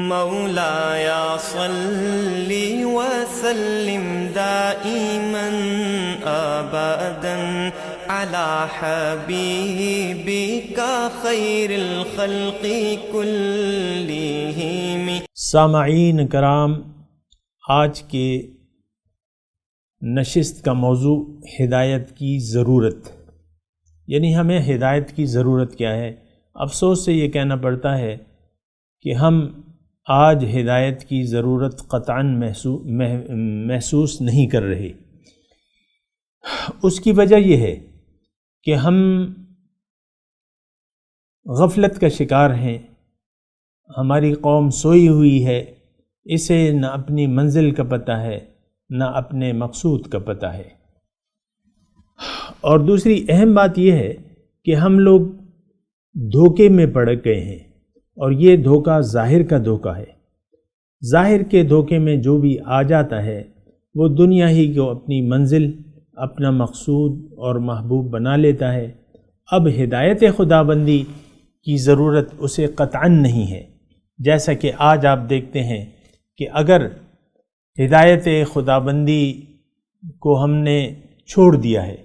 مولایا صلی وسلم دائما ابدا علی حبیبک خیر الخلق کلہم۔ سامعین کرام، آج کے نشست کا موضوع ہدایت کی ضرورت، یعنی ہمیں ہدایت کی ضرورت کیا ہے۔ افسوس سے یہ کہنا پڑتا ہے کہ ہم آج ہدایت کی ضرورت قطعاً محسوس نہیں کر رہے۔ اس کی وجہ یہ ہے کہ ہم غفلت کا شکار ہیں۔ ہماری قوم سوئی ہوئی ہے، اسے نہ اپنی منزل کا پتہ ہے نہ اپنے مقصود کا پتہ ہے۔ اور دوسری اہم بات یہ ہے کہ ہم لوگ دھوکے میں پڑ گئے ہیں، اور یہ دھوکہ ظاہر کا دھوکہ ہے۔ ظاہر کے دھوکے میں جو بھی آ جاتا ہے وہ دنیا ہی کو اپنی منزل، اپنا مقصود اور محبوب بنا لیتا ہے۔ اب ہدایت خداوندی کی ضرورت اسے قطعاً نہیں ہے۔ جیسا کہ آج آپ دیکھتے ہیں کہ اگر ہدایت خداوندی کو ہم نے چھوڑ دیا ہے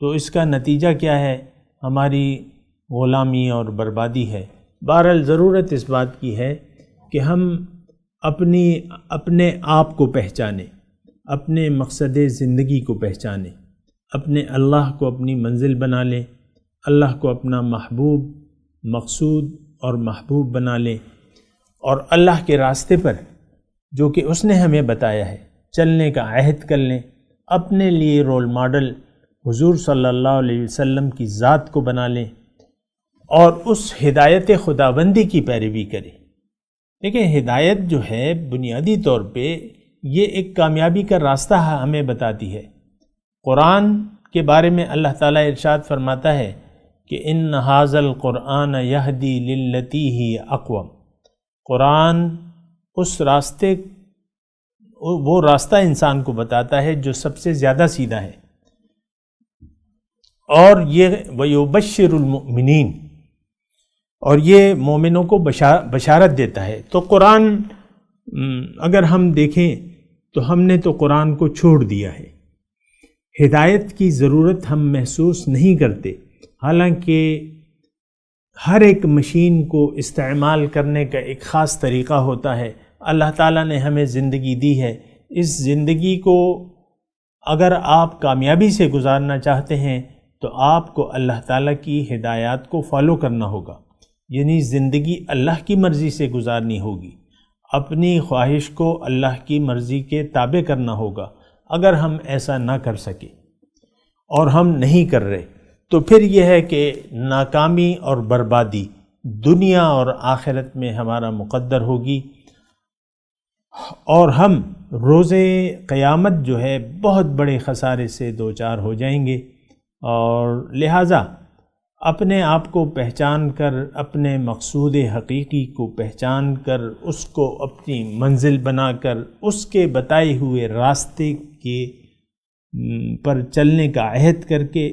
تو اس کا نتیجہ کیا ہے؟ ہماری غلامی اور بربادی ہے۔ بہرحال ضرورت اس بات کی ہے کہ ہم اپنے آپ کو پہچانیں، اپنے مقصد زندگی کو پہچانیں، اپنے اللہ کو اپنی منزل بنا لیں، اللہ کو اپنا محبوب، مقصود اور محبوب بنا لیں، اور اللہ کے راستے پر جو کہ اس نے ہمیں بتایا ہے چلنے کا عہد کر لیں۔ اپنے لیے رول ماڈل حضور صلی اللہ علیہ وسلم کی ذات کو بنا لیں اور اس ہدایت خداوندی کی پیروی کریں۔ دیکھیں، ہدایت جو ہے بنیادی طور پہ یہ ایک کامیابی کا راستہ ہمیں بتاتی ہے۔ قرآن کے بارے میں اللہ تعالیٰ ارشاد فرماتا ہے کہ ان ھذا القرآن یہدی للتی ہی اقوم۔ قرآن وہ راستہ انسان کو بتاتا ہے جو سب سے زیادہ سیدھا ہے، اور یہ وَيُبَشِّرُ الْمُؤْمِنِينَ، اور یہ مومنوں کو بشارت دیتا ہے۔ تو قرآن اگر ہم دیکھیں تو ہم نے تو قرآن کو چھوڑ دیا ہے۔ ہدایت کی ضرورت ہم محسوس نہیں کرتے، حالانکہ ہر ایک مشین کو استعمال کرنے کا ایک خاص طریقہ ہوتا ہے۔ اللہ تعالیٰ نے ہمیں زندگی دی ہے، اس زندگی کو اگر آپ کامیابی سے گزارنا چاہتے ہیں تو آپ کو اللہ تعالیٰ کی ہدایات کو فالو کرنا ہوگا، یعنی زندگی اللہ کی مرضی سے گزارنی ہوگی، اپنی خواہش کو اللہ کی مرضی کے تابع کرنا ہوگا۔ اگر ہم ایسا نہ کر سکے اور ہم نہیں کر رہے تو پھر یہ ہے کہ ناکامی اور بربادی دنیا اور آخرت میں ہمارا مقدر ہوگی، اور ہم روز قیامت جو ہے بہت بڑے خسارے سے دوچار ہو جائیں گے۔ اور لہٰذا اپنے آپ کو پہچان کر، اپنے مقصود حقیقی کو پہچان کر، اس کو اپنی منزل بنا کر، اس کے بتائے ہوئے راستے پر چلنے کا عہد کر کے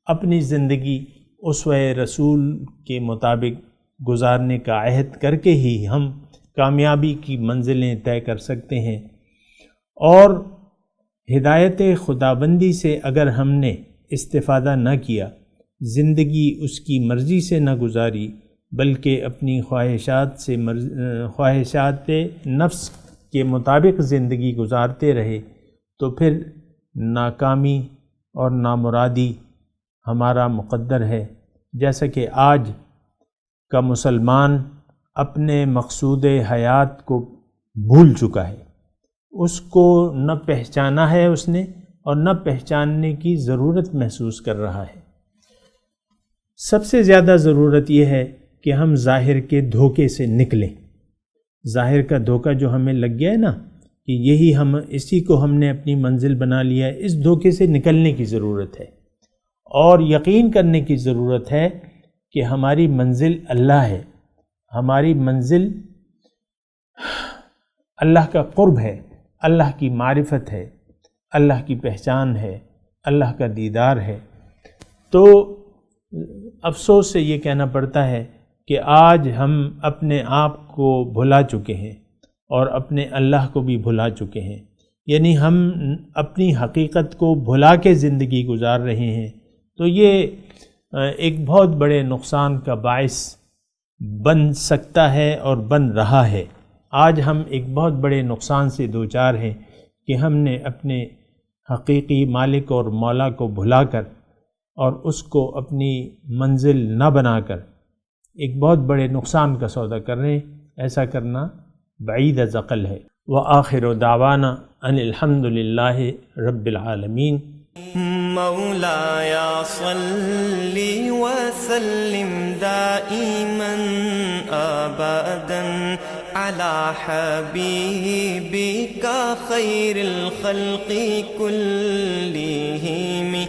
اپنی زندگی اسوہ رسول کے مطابق گزارنے کا عہد کر کے ہی ہم کامیابی کی منزلیں طے کر سکتے ہیں۔ اور ہدایت خداوندی سے اگر ہم نے استفادہ نہ کیا، زندگی اس کی مرضی سے نہ گزاری، بلکہ اپنی خواہشات نفس کے مطابق زندگی گزارتے رہے تو پھر ناکامی اور نامرادی ہمارا مقدر ہے۔ جیسا کہ آج کا مسلمان اپنے مقصود حیات کو بھول چکا ہے، اس کو نہ پہچانا ہے اس نے، اور نہ پہچاننے کی ضرورت محسوس کر رہا ہے۔ سب سے زیادہ ضرورت یہ ہے کہ ہم ظاہر کے دھوکے سے نکلیں۔ ظاہر کا دھوکہ جو ہمیں لگ گیا ہے نا، کہ اسی کو ہم نے اپنی منزل بنا لیا ہے، اس دھوکے سے نکلنے کی ضرورت ہے، اور یقین کرنے کی ضرورت ہے کہ ہماری منزل اللہ ہے، ہماری منزل اللہ کا قرب ہے، اللہ کی معرفت ہے، اللہ کی پہچان ہے، اللہ کا دیدار ہے۔ تو افسوس سے یہ کہنا پڑتا ہے کہ آج ہم اپنے آپ کو بھلا چکے ہیں اور اپنے اللہ کو بھی بھلا چکے ہیں، یعنی ہم اپنی حقیقت کو بھلا کے زندگی گزار رہے ہیں، تو یہ ایک بہت بڑے نقصان کا باعث بن سکتا ہے اور بن رہا ہے۔ آج ہم ایک بہت بڑے نقصان سے دوچار ہیں کہ ہم نے اپنے حقیقی مالک اور مولا کو بھلا کر اور اس کو اپنی منزل نہ بنا کر ایک بہت بڑے نقصان کا سودا کر رہے ہیں۔ ایسا کرنا بعید از عقل ہے۔ وآخر دعوانا ان الحمد للہ رب العالمین۔ مولاي صل وسلم دائما أبدا على حبيبك خير الخلق كلهم